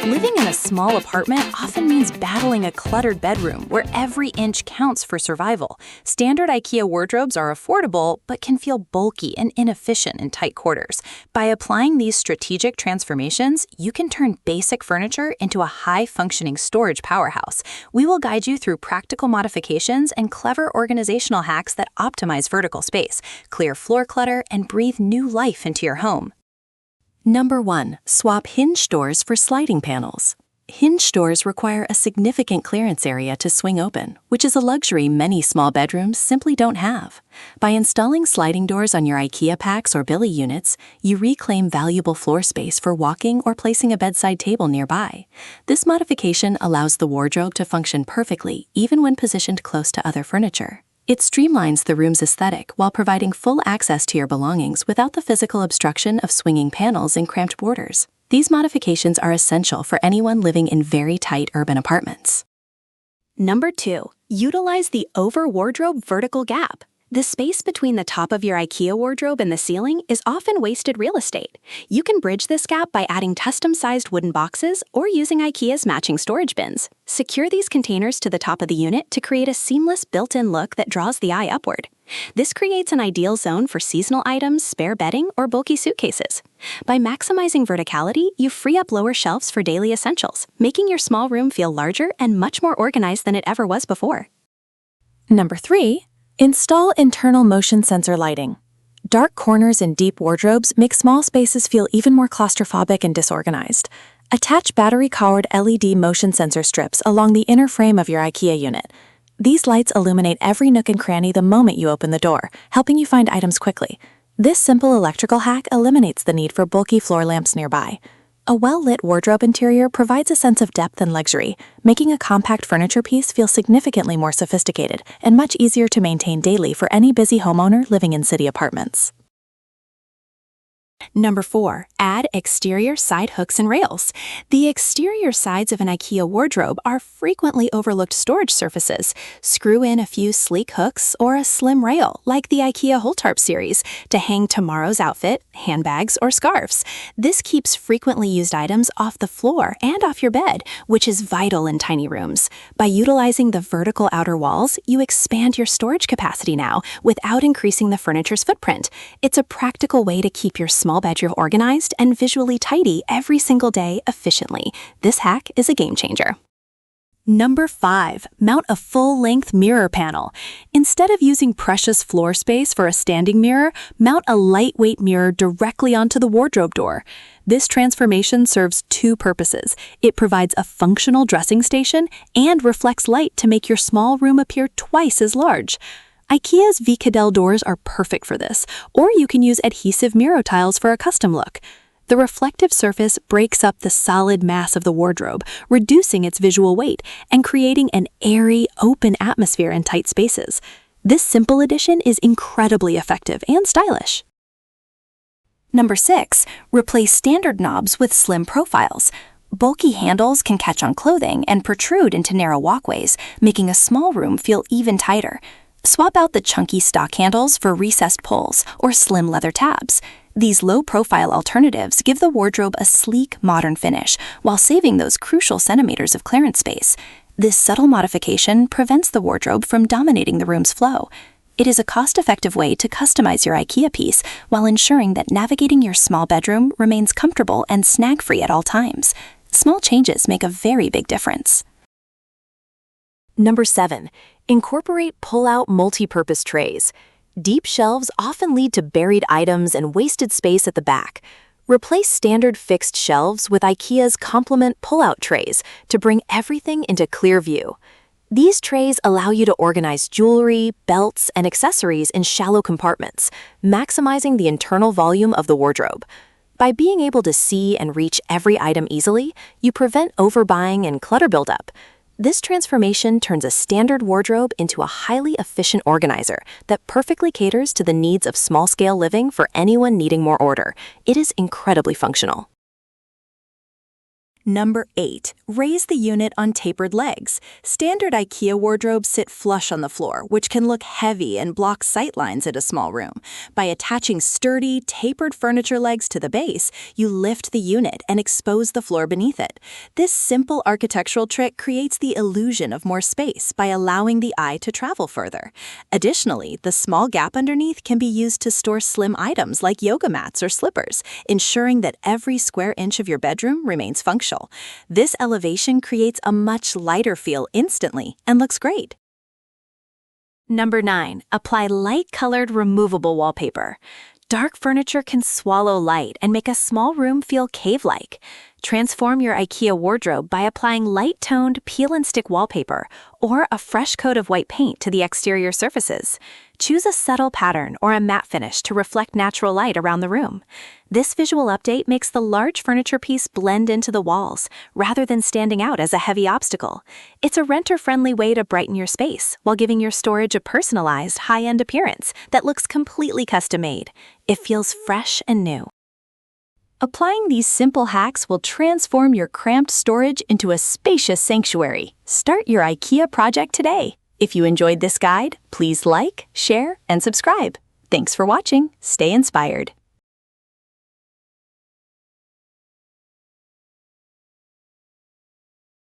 Living in a small apartment often means battling a cluttered bedroom where every inch counts for survival. Standard IKEA wardrobes are affordable but can feel bulky and inefficient in tight quarters. By applying these strategic transformations, you can turn basic furniture into a high-functioning storage powerhouse. We will guide you through practical modifications and clever organizational hacks that optimize vertical space, clear floor clutter, and breathe new life into your home. Number 1. Swap hinge doors for sliding panels. Hinge doors require a significant clearance area to swing open, which is a luxury many small bedrooms simply don't have. By installing sliding doors on your IKEA packs or Billy units, you reclaim valuable floor space for walking or placing a bedside table nearby. This modification allows the wardrobe to function perfectly even when positioned close to other furniture. It streamlines the room's aesthetic while providing full access to your belongings without the physical obstruction of swinging panels and cramped borders. These modifications are essential for anyone living in very tight urban apartments. Number 2. Utilize the over-wardrobe vertical gap. The space between the top of your IKEA wardrobe and the ceiling is often wasted real estate. You can bridge this gap by adding custom-sized wooden boxes or using IKEA's matching storage bins. Secure these containers to the top of the unit to create a seamless built-in look that draws the eye upward. This creates an ideal zone for seasonal items, spare bedding, or bulky suitcases. By maximizing verticality, you free up lower shelves for daily essentials, making your small room feel larger and much more organized than it ever was before. Number 3. Install internal motion sensor lighting. Dark corners and deep wardrobes make small spaces feel even more claustrophobic and disorganized. Attach battery-powered LED motion sensor strips along the inner frame of your IKEA unit. These lights illuminate every nook and cranny the moment you open the door, helping you find items quickly. This simple electrical hack eliminates the need for bulky floor lamps nearby. A well-lit wardrobe interior provides a sense of depth and luxury, making a compact furniture piece feel significantly more sophisticated and much easier to maintain daily for any busy homeowner living in city apartments. Number 4. Add exterior side hooks and rails. The exterior sides of an IKEA wardrobe are frequently overlooked storage surfaces. Screw in a few sleek hooks or a slim rail, like the IKEA Holtarp series, to hang tomorrow's outfit, handbags, or scarves. This keeps frequently used items off the floor and off your bed, which is vital in tiny rooms. By utilizing the vertical outer walls, you expand your storage capacity now without increasing the furniture's footprint. It's a practical way to keep your small bedroom organized and visually tidy every single day efficiently. This hack is a game changer. Number 5. Mount a full-length mirror panel. Instead of using precious floor space for a standing mirror, mount a lightweight mirror directly onto the wardrobe door. This transformation serves 2 purposes. It provides a functional dressing station and reflects light to make your small room appear twice as large. IKEA's V-Cadel doors are perfect for this, or you can use adhesive mirror tiles for a custom look. The reflective surface breaks up the solid mass of the wardrobe, reducing its visual weight and creating an airy, open atmosphere in tight spaces. This simple addition is incredibly effective and stylish. Number 6. Replace standard knobs with slim profiles. Bulky handles can catch on clothing and protrude into narrow walkways, making a small room feel even tighter. Swap out the chunky stock handles for recessed pulls or slim leather tabs. These low-profile alternatives give the wardrobe a sleek, modern finish while saving those crucial centimeters of clearance space. This subtle modification prevents the wardrobe from dominating the room's flow. It is a cost-effective way to customize your IKEA piece while ensuring that navigating your small bedroom remains comfortable and snag-free at all times. Small changes make a very big difference. Number 7. Incorporate pull-out multi-purpose trays. Deep shelves often lead to buried items and wasted space at the back. Replace standard fixed shelves with IKEA's complement pull-out trays to bring everything into clear view. These trays allow you to organize jewelry, belts, and accessories in shallow compartments, maximizing the internal volume of the wardrobe. By being able to see and reach every item easily, you prevent overbuying and clutter buildup. This transformation turns a standard wardrobe into a highly efficient organizer that perfectly caters to the needs of small-scale living for anyone needing more order. It is incredibly functional. Number 8. Raise the unit on tapered legs. Standard IKEA wardrobes sit flush on the floor, which can look heavy and block sight lines in a small room. By attaching sturdy, tapered furniture legs to the base, you lift the unit and expose the floor beneath it. This simple architectural trick creates the illusion of more space by allowing the eye to travel further. Additionally, the small gap underneath can be used to store slim items like yoga mats or slippers, ensuring that every square inch of your bedroom remains functional. This elevation creates a much lighter feel instantly and looks great. Number 9. Apply light-colored removable wallpaper. Dark furniture can swallow light and make a small room feel cave-like. Transform your IKEA wardrobe by applying light-toned peel-and-stick wallpaper or a fresh coat of white paint to the exterior surfaces. Choose a subtle pattern or a matte finish to reflect natural light around the room. This visual update makes the large furniture piece blend into the walls, rather than standing out as a heavy obstacle. It's a renter-friendly way to brighten your space, while giving your storage a personalized, high-end appearance that looks completely custom-made. It feels fresh and new. Applying these simple hacks will transform your cramped storage into a spacious sanctuary. Start your IKEA project today. If you enjoyed this guide, please like, share, and subscribe. Thanks for watching. Stay inspired.